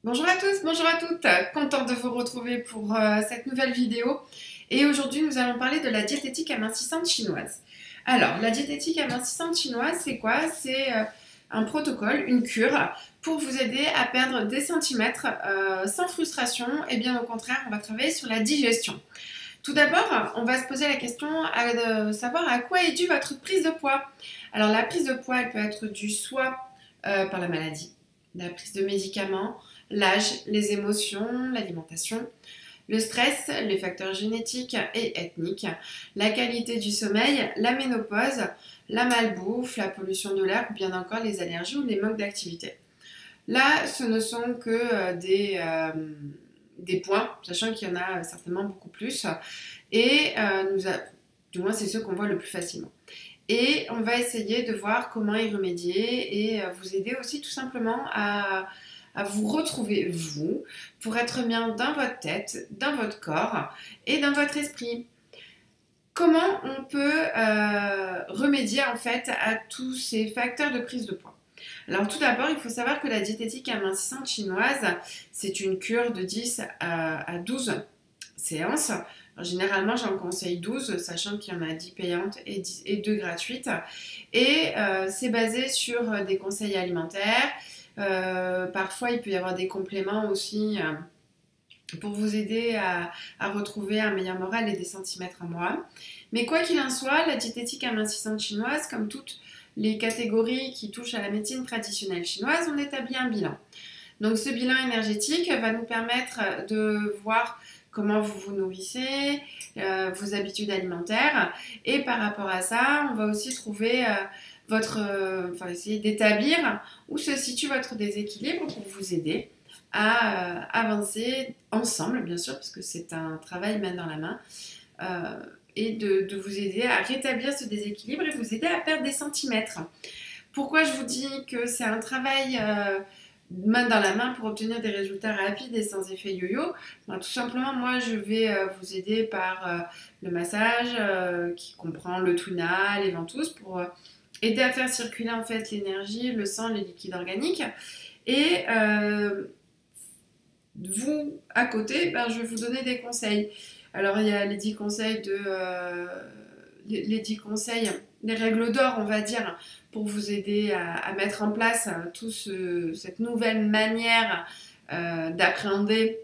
Bonjour à tous, bonjour à toutes, contente de vous retrouver pour cette nouvelle vidéo. Et aujourd'hui, nous allons parler de la diététique amincissante chinoise. Alors, la diététique amincissante chinoise, c'est quoi? C'est un protocole, une cure pour vous aider à perdre des centimètres sans frustration. Et bien au contraire, on va travailler sur la digestion. Tout d'abord, on va se poser la question de savoir à quoi est due votre prise de poids. Alors, la prise de poids, elle peut être due soit par la maladie, la prise de médicaments, l'âge, les émotions, l'alimentation, le stress, les facteurs génétiques et ethniques, la qualité du sommeil, la ménopause, la malbouffe, la pollution de l'air ou bien encore les allergies ou les manques d'activité. Là, ce ne sont que des points, sachant qu'il y en a certainement beaucoup plus, et du moins c'est ceux qu'on voit le plus facilement. Et on va essayer de voir comment y remédier et vous aider aussi tout simplement à vous retrouver, vous, pour être bien dans votre tête, dans votre corps et dans votre esprit. Comment on peut remédier en fait à tous ces facteurs de prise de poids? Alors tout d'abord, il faut savoir que la diététique amincissante chinoise, c'est une cure de 10 à 12 séances. Alors, généralement, j'en conseille 12, sachant qu'il y en a 10 payantes et 2 gratuites. Et c'est basé sur des conseils alimentaires. Parfois, il peut y avoir des compléments aussi pour vous aider à retrouver un meilleur moral et des centimètres en moins. Mais quoi qu'il en soit, la diététique amincissante chinoise, comme toutes les catégories qui touchent à la médecine traditionnelle chinoise, on établit un bilan. Donc ce bilan énergétique va nous permettre de voir comment vous vous nourrissez, vos habitudes alimentaires. Et par rapport à ça, on va aussi trouver enfin essayer d'établir où se situe votre déséquilibre pour vous aider à avancer ensemble, bien sûr, parce que c'est un travail main dans la main, et de vous aider à rétablir ce déséquilibre et vous aider à perdre des centimètres. Pourquoi je vous dis que c'est un travail main dans la main pour obtenir des résultats rapides et sans effet yo-yo? Ben, tout simplement, moi, je vais vous aider par le massage qui comprend le tuna, les ventouses, pour aider à faire circuler en fait l'énergie, le sang, les liquides organiques. Et vous, à côté, ben, je vais vous donner des conseils. Alors, il y a les 10 conseils les 10 conseils, les règles d'or, on va dire, pour vous aider à mettre en place cette nouvelle manière d'appréhender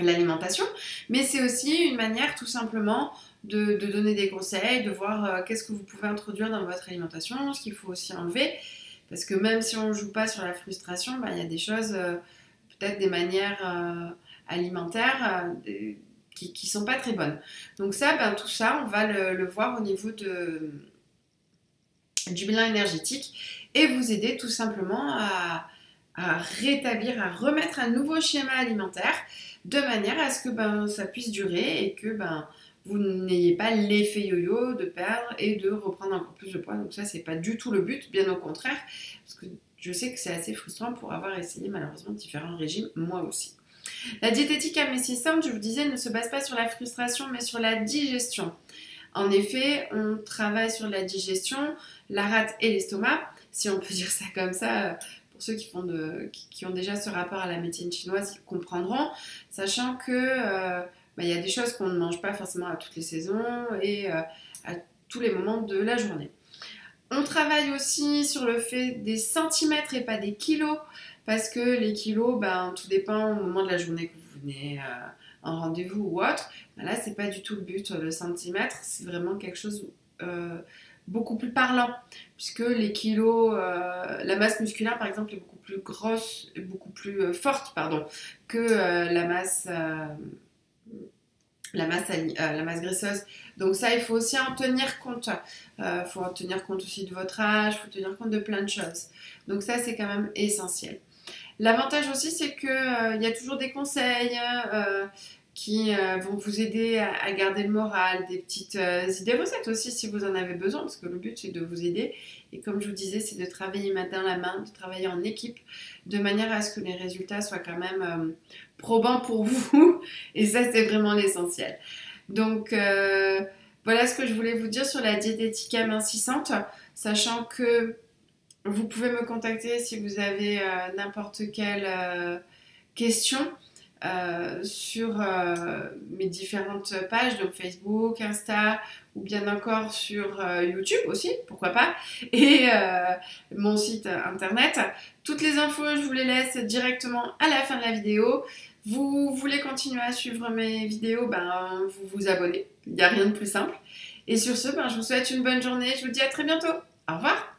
l'alimentation. Mais c'est aussi une manière, tout simplement, de donner des conseils, de voir qu'est-ce que vous pouvez introduire dans votre alimentation, ce qu'il faut aussi enlever. Parce que même si on ne joue pas sur la frustration, ben, il y a des choses peut-être des manières alimentaires qui sont pas très bonnes. Donc ça, ben, tout ça, on va le voir au niveau du bilan énergétique et vous aider tout simplement à rétablir, à remettre un nouveau schéma alimentaire de manière à ce que ben, ça puisse durer et que ben, vous n'ayez pas l'effet yo-yo de perdre et de reprendre encore plus de poids. Donc ça, c'est pas du tout le but, bien au contraire, parce que je sais que c'est assez frustrant pour avoir essayé malheureusement différents régimes, moi aussi. La diététique amincissante, je vous disais, ne se base pas sur la frustration, mais sur la digestion. En effet, on travaille sur la digestion, la rate et l'estomac, si on peut dire ça comme ça. Pour ceux qui ont déjà ce rapport à la médecine chinoise, ils comprendront, sachant que y a des choses qu'on ne mange pas forcément à toutes les saisons et à tous les moments de la journée. On travaille aussi sur le fait des centimètres et pas des kilos, parce que les kilos, ben, tout dépend au moment de la journée que vous venez en rendez-vous ou autre. Ben là, c'est pas du tout le but. Le centimètre, c'est vraiment quelque chose beaucoup plus parlant, puisque les kilos, la masse musculaire, par exemple, est beaucoup plus grosse, beaucoup plus forte, pardon, que la masse graisseuse. Donc ça, il faut aussi en tenir compte. Il faut en tenir compte aussi de votre âge, il faut tenir compte de plein de choses. Donc ça, c'est quand même essentiel. L'avantage aussi, c'est qu'il y a toujours des conseils qui vont vous aider à garder le moral, des petites idées recettes aussi si vous en avez besoin, parce que le but, c'est de vous aider. Et comme je vous disais, c'est de travailler main dans la main, de travailler en équipe, de manière à ce que les résultats soient quand même probants pour vous. Et ça, c'est vraiment l'essentiel. Donc, voilà ce que je voulais vous dire sur la diététique amincissante, sachant que Vous pouvez me contacter si vous avez n'importe quelle question sur mes différentes pages, donc Facebook, Insta, ou bien encore sur YouTube aussi, pourquoi pas, et mon site internet. Toutes les infos, je vous les laisse directement à la fin de la vidéo. Vous voulez continuer à suivre mes vidéos, ben, vous vous abonnez. Il n'y a rien de plus simple. Et sur ce, ben, je vous souhaite une bonne journée. Je vous dis à très bientôt. Au revoir.